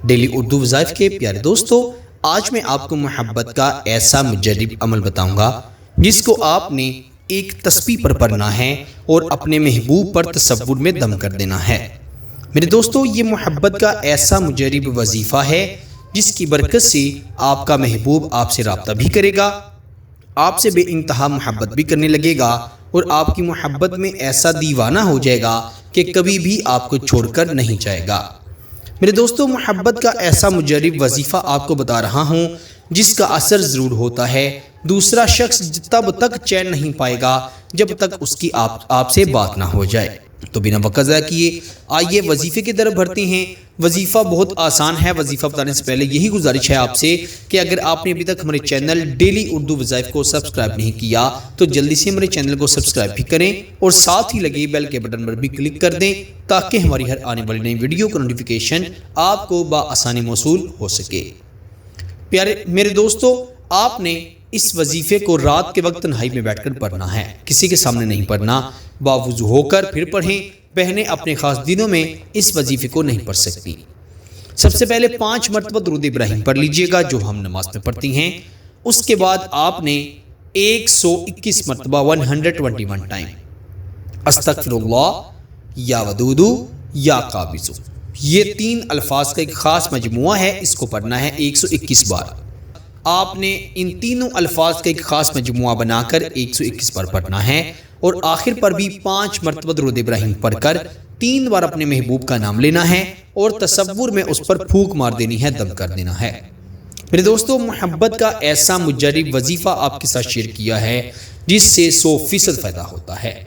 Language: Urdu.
ڈیلی اردو وظائف کے پیارے دوستو، آج میں آپ کو محبت کا ایسا مجرب عمل بتاؤں گا جس کو آپ نے ایک تسبیح پر پڑھنا ہے اور اپنے محبوب پر تصور میں دم کر دینا ہے۔ میرے دوستو، یہ محبت کا ایسا مجرب وظیفہ ہے جس کی برکت سے آپ کا محبوب آپ سے رابطہ بھی کرے گا، آپ سے بے انتہا محبت بھی کرنے لگے گا اور آپ کی محبت میں ایسا دیوانہ ہو جائے گا کہ کبھی بھی آپ کو چھوڑ کر نہیں جائے گا۔ میرے دوستو، محبت کا ایسا مجرب وظیفہ آپ کو بتا رہا ہوں جس کا اثر ضرور ہوتا ہے۔ دوسرا شخص تب تک چین نہیں پائے گا جب تک اس کی آپ سے بات نہ ہو جائے۔ تو بنا وقت ضائع کیے آئیے وظیفے کی طرف بڑھتے ہیں۔ وظیفہ بہت آسان ہے۔ وظیفہ بتانے سے پہلے یہی گزارش ہے آپ سے کہ اگر آپ نے ابھی تک ہمارے چینل ڈیلی اردو وظائف کو سبسکرائب نہیں کیا تو جلدی سے ہمارے چینل کو سبسکرائب بھی کریں اور ساتھ ہی لگے بیل کے بٹن پر بھی کلک کر دیں تاکہ ہماری ہر آنے والی نئی ویڈیو کا نوٹیفیکیشن آپ کو بآسانی موصول ہو سکے۔ پیارے میرے دوستو، آپ نے اس وظیفے کو رات کے وقت تنہائی میں بیٹھ کر پڑھنا ہے، کسی کے سامنے نہیں پڑھنا۔ باوضو ہو کر پھر پڑھیں۔ بہنیں اپنے خاص دنوں میں اس وظیفے کو نہیں پڑھ سکتی۔ سب سے پہلے 5 مرتبہ درود ابراہیم پڑھ لیجئے گا جو ہم نماز میں پڑھتی ہیں۔ اس کے بعد آپ نے 121 مرتبہ 121 ٹائم استغفر اللہ یا ودودو یا قابضو، یہ 3 الفاظ کا ایک خاص مجموعہ ہے، اس کو پڑھنا ہے 121 بار۔ آپ نے ان تینوں الفاظ کا ایک خاص مجموعہ بنا کر 121 بار پڑھنا ہے اور آخر پر بھی 5 مرتبہ درود ابراہیم پڑھ کر 3 بار اپنے محبوب کا نام لینا ہے اور تصور میں اس پر پھونک مار دینی ہے، دم کر دینا ہے۔ میرے دوستو، محبت کا ایسا مجرب وظیفہ آپ کے ساتھ شیئر کیا ہے جس سے 100% فائدہ ہوتا ہے۔